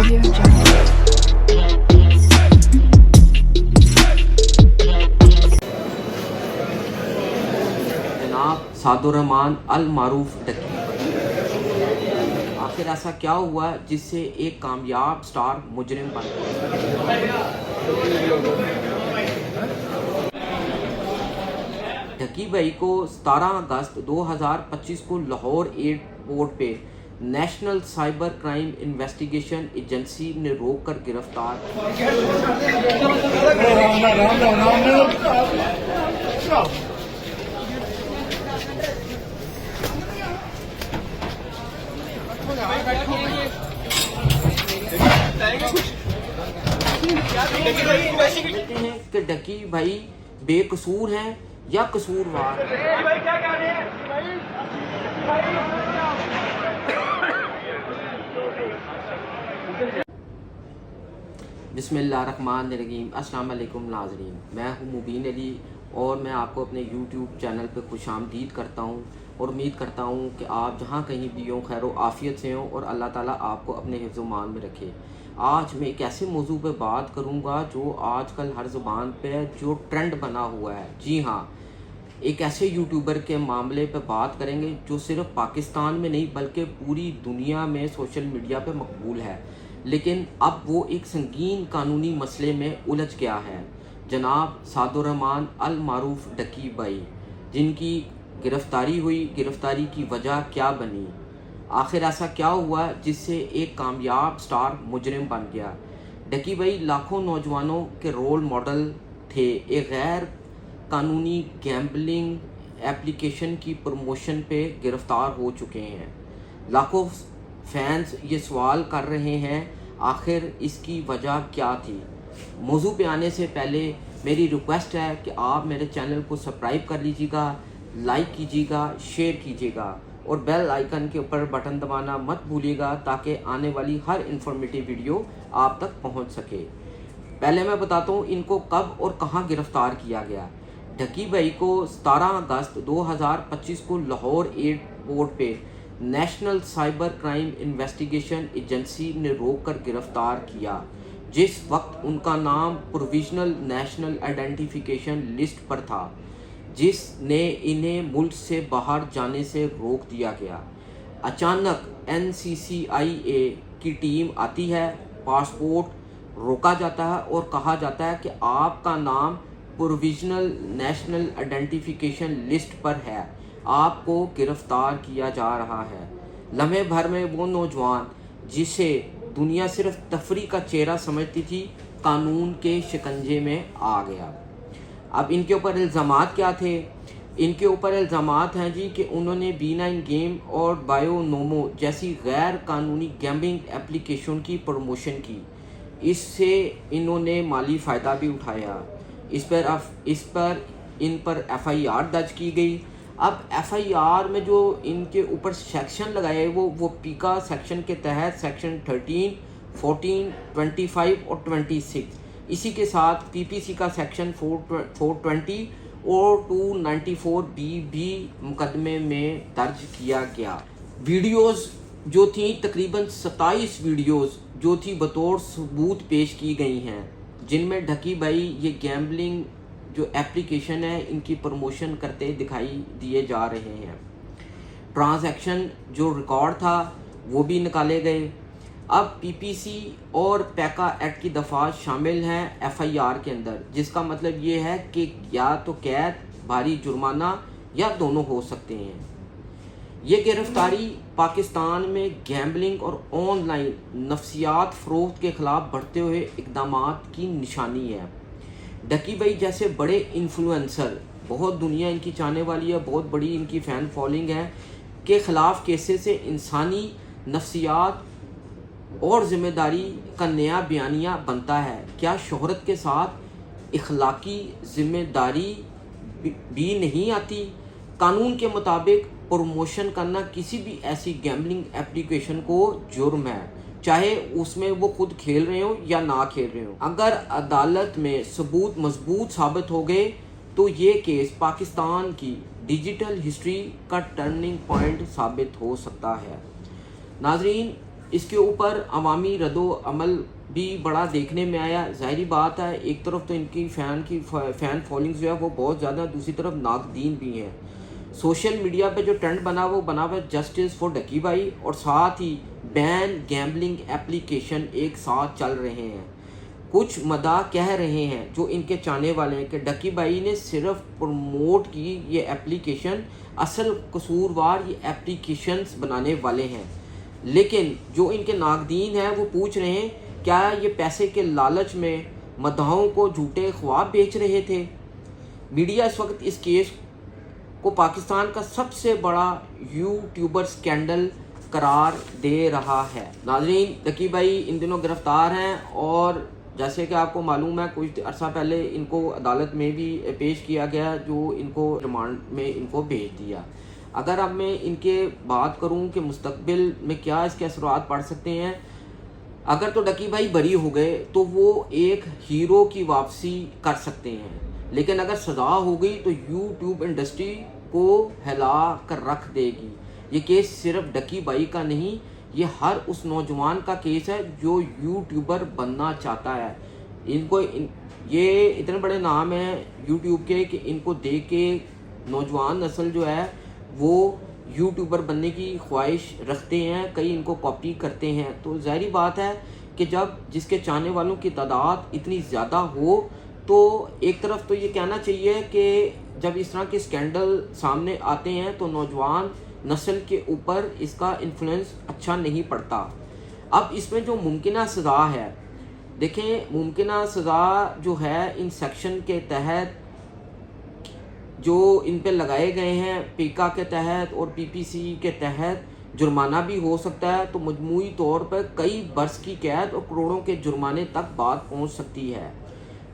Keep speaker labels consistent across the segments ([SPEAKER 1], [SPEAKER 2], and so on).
[SPEAKER 1] Audio Jungle.
[SPEAKER 2] जनाब सादुर्रहमान अल मारूफ डकी। आखिर ऐसा क्या हुआ जिससे एक कामयाब स्टार मुजरिम बन गया? डकी भाई को 17 अगस्त 2025 को लाहौर एयरपोर्ट पे national cyber crime investigation agency ने रोक कर गिरफ्तार। कहते हैं कि डकी भाई बेकसूर हैं या कसूरवार। बिस्मिल्लाहिर्रहमानिर्रहीम। अस्सलाम वालेकुम नाज़रीन, मैं हूं मुबीन अली और मैं आपको अपने YouTube चैनल पर खुशामदीद करता हूं और उम्मीद करता हूं कि आप जहां कहीं भी हों खैर आफ़ियत से हों और अल्लाह ताला आपको अपने हिफ्ज़ मान में रखे। आज मैं एक ऐसे मौजू पे बात करूंगा जो आजकल हर ज़ुबान पे जो ट्रेंड बना हुआ है। जी हाँ, एक ऐसे यूट्यूबर के मामले पे बात करेंगे जो सिर्फ पाकिस्तान में नहीं बल्कि पूरी दुनिया में सोशल मीडिया पे मकबूल है, लेकिन अब वो एक संगीन कानूनी मसले में उलझ गया है। जनाब सादुर्रहमान अल मारूफ डकी भाई, जिनकी गिरफ्तारी हुई, गिरफ्तारी की वजह क्या बनी, आखिर ऐसा क्या हुआ जिससे एक कामयाब स्टार मुजरिम बन गया? डकी भाई लाखों नौजवानों के रोल मॉडल थे। एक गैर कानूनी गैम्बलिंग एप्लीकेशन की प्रमोशन पे गिरफ्तार हो चुके हैं। लाखों फैंस ये सवाल कर रहे हैं आखिर इसकी वजह क्या थी। मौजू पे आने से पहले मेरी रिक्वेस्ट है कि आप मेरे चैनल को सब्सक्राइब कर लीजिएगा, लाइक कीजिएगा, शेयर कीजिएगा और बेल आइकन के ऊपर बटन दबाना मत भूलिएगा ताकि आने वाली हर इन्फॉर्मेटिव वीडियो आप तक पहुंच सके। पहले मैं बताता हूं इनको कब और कहां गिरफ्तार किया गया। डकी भाई को 17 अगस्त 2025 को लाहौर एयरपोर्ट पे national cyber crime investigation agency ने रोक कर गिरफ्तार किया, जिस वक्त उनका नाम प्रोविजनल नेशनल आइडेंटिफिकेशन लिस्ट पर था, जिसने इन्हें मुल्क से बाहर जाने से रोक दिया गया। अचानक NCCIA की टीम आती है, पासपोर्ट रोका जाता है और कहा जाता है कि आपका नाम प्रोविजनल नेशनल आइडेंटिफिकेशन लिस्ट पर है, आपको गिरफ्तार किया जा रहा है। लम्हे भर में वो नौजवान जिसे दुनिया सिर्फ तफरी का चेहरा समझती थी, कानून के शिकंजे में आ गया। अब इनके ऊपर इल्ज़ामात क्या थे? इनके ऊपर इल्ज़ामात हैं जी कि उन्होंने B9 गेम और बायोनोमो जैसी गैर कानूनी गैम्बलिंग एप्लीकेशन की प्रमोशन की। इससे इन्होंने माली फ़ायदा भी उठाया। इन पर FIR दर्ज की गई। अब FIR में जो इनके ऊपर सेक्शन लगाए वो पीका सेक्शन के तहत सेक्शन 13, 14, 25 और 26, इसी के साथ PPC का सेक्शन 420 और 294B भी मुकदमे में दर्ज किया गया। वीडियोस जो थी तकरीबन 27 वीडियोस जो थी बतौर सबूत पेश की गई हैं, जिनमें डकी भाई ये गैम्बलिंग जो एप्लीकेशन है इनकी प्रमोशन करते दिखाई दिए जा रहे हैं। ट्रांजैक्शन जो रिकॉर्ड था वो भी निकाले गए। अब PPC और पैका एक्ट की दफ़ा शामिल हैं FIR के अंदर, जिसका मतलब ये है कि या तो कैद, भारी जुर्माना या दोनों हो सकते हैं। ये गिरफ्तारी पाकिस्तान में गैम्बलिंग और ऑनलाइन नफ्सियात फ़रोख्त के ख़िलाफ़ बढ़ते हुए इक़दामात की निशानी है। डकी भाई जैसे बड़े इन्फ्लुएंसर, बहुत दुनिया इनकी चाहने वाली है, बहुत बड़ी इनकी फ़ैन फॉलोइंग है, के ख़िलाफ़ केसेस से इंसानी नफ्सियात और ज़िम्मेदारी का नया बयानिया बनता है। क्या शोहरत के साथ इखलाकी ज़िम्मेदारी भी नहीं आती? कानून के मुताबिक प्रमोशन करना किसी भी ऐसी गैम्बलिंग एप्लीकेशन को जुर्म है, चाहे उसमें वो खुद खेल रहे हो या ना खेल रहे हो। अगर अदालत में सबूत मजबूत साबित हो गए तो ये केस पाकिस्तान की डिजिटल हिस्ट्री का टर्निंग पॉइंट साबित हो सकता है। नाजरीन, اس کے اوپر عوامی رد و عمل بھی بڑا دیکھنے میں آیا. ظاہری بات ہے ایک طرف تو ان کی فین فالوئنگ جو ہے وہ بہت زیادہ، دوسری طرف ناقدین بھی ہیں. سوشل میڈیا پہ جو ٹرینڈ بنا ہوا جسٹس فار ڈکی بھائی، اور ساتھ ہی بین گیمبلنگ اپلیکیشن ایک ساتھ چل رہے ہیں. کچھ مداح کہہ رہے ہیں جو ان کے چاہنے والے ہیں کہ ڈکی بھائی نے صرف پروموٹ کی یہ اپلیکیشن، اصل قصوروار یہ اپلیکیشنز بنانے والے ہیں. لیکن جو ان کے ناقدین ہیں وہ پوچھ رہے ہیں کیا یہ پیسے کے لالچ میں مداحوں کو جھوٹے خواب بیچ رہے تھے؟ میڈیا اس وقت اس کیس کو پاکستان کا سب سے بڑا یوٹیوبر سکینڈل قرار دے رہا ہے. ناظرین، ڈکی بھائی ان دنوں گرفتار ہیں، اور جیسے کہ آپ کو معلوم ہے کچھ عرصہ پہلے ان کو عدالت میں بھی پیش کیا گیا، جو ان کو ریمانڈ میں ان کو بھیج دیا. اگر اب میں ان کے بات کروں کہ مستقبل میں کیا اس کے اثرات پڑ سکتے ہیں، اگر تو ڈکی بھائی بری ہو گئے تو وہ ایک ہیرو کی واپسی کر سکتے ہیں، لیکن اگر سزا ہو گئی تو یوٹیوب انڈسٹری کو ہلا کر رکھ دے گی. یہ کیس صرف ڈکی بھائی کا نہیں، یہ ہر اس نوجوان کا کیس ہے جو یوٹیوبر بننا چاہتا ہے. یہ اتنے بڑے نام ہیں یوٹیوب کے کہ ان کو دیکھ کے نوجوان نسل جو ہے وہ یوٹیوبر بننے کی خواہش رکھتے ہیں، کئی ان کو کاپی کرتے ہیں. تو ظاہری بات ہے کہ جب جس کے چاہنے والوں کی تعداد اتنی زیادہ ہو تو ایک طرف تو یہ کہنا چاہیے کہ جب اس طرح کے سکینڈل سامنے آتے ہیں تو نوجوان نسل کے اوپر اس کا انفلوئنس اچھا نہیں پڑتا. اب اس میں جو ممکنہ سزا ہے، دیکھیں ممکنہ سزا جو ہے ان سیکشن کے تحت جو ان پہ لگائے گئے ہیں، پیکا کے تحت اور پی پی سی کے تحت جرمانہ بھی ہو سکتا ہے، تو مجموعی طور پر کئی برس کی قید اور کروڑوں کے جرمانے تک بات پہنچ سکتی ہے.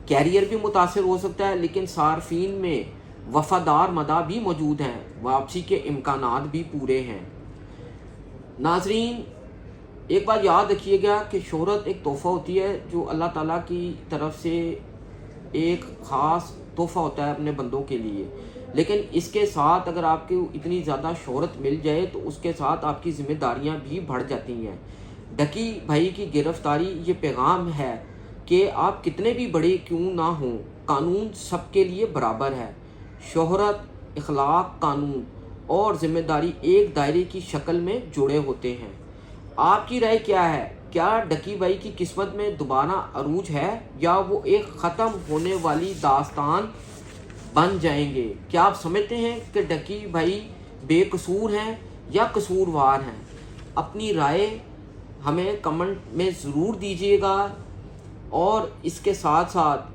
[SPEAKER 2] کیریئر بھی متاثر ہو سکتا ہے، لیکن صارفین میں وفادار مداح بھی موجود ہیں، واپسی کے امکانات بھی پورے ہیں. ناظرین، ایک بات یاد رکھیے گا کہ شہرت ایک تحفہ ہوتی ہے جو اللہ تعالیٰ کی طرف سے ایک خاص تحفہ ہوتا ہے اپنے بندوں کے لیے، لیکن اس کے ساتھ اگر آپ کو اتنی زیادہ شہرت مل جائے تو اس کے ساتھ آپ کی ذمہ داریاں بھی بڑھ جاتی ہیں. ڈکی بھائی کی گرفتاری یہ پیغام ہے کہ آپ کتنے بھی بڑے کیوں نہ ہوں، قانون سب کے لیے برابر ہے. شہرت، اخلاق، قانون اور ذمہ داری ایک دائرے کی شکل میں جڑے ہوتے ہیں. آپ کی رائے کیا ہے؟ کیا ڈکی بھائی کی قسمت میں دوبارہ عروج ہے یا وہ ایک ختم ہونے والی داستان بن جائیں گے؟ کیا آپ سمجھتے ہیں کہ ڈکی بھائی بے قصور ہیں یا قصوروار ہیں؟ اپنی رائے ہمیں کمنٹ میں ضرور دیجیے گا. اور اس کے ساتھ ساتھ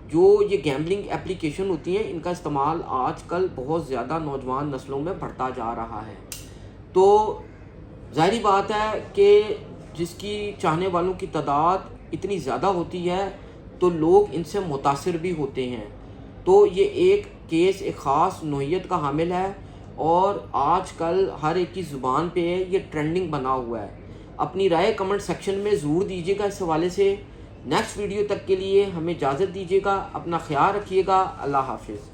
[SPEAKER 2] جو یہ گیمبلنگ اپلیکیشن ہوتی ہیں ان کا استعمال آج کل بہت زیادہ نوجوان نسلوں میں بڑھتا جا رہا ہے. تو ظاہری بات ہے کہ جس کی چاہنے والوں کی تعداد اتنی زیادہ ہوتی ہے تو لوگ ان سے متاثر بھی ہوتے ہیں. تو یہ ایک کیس ایک خاص نوعیت کا حامل ہے اور آج کل ہر ایک کی زبان پہ یہ ٹرینڈنگ بنا ہوا ہے. اپنی رائے کمنٹ سیکشن میں ضرور دیجیے گا اس حوالے سے. نیکسٹ ویڈیو تک کے لیے ہمیں اجازت دیجیے گا. اپنا خیال رکھیے گا. اللہ حافظ.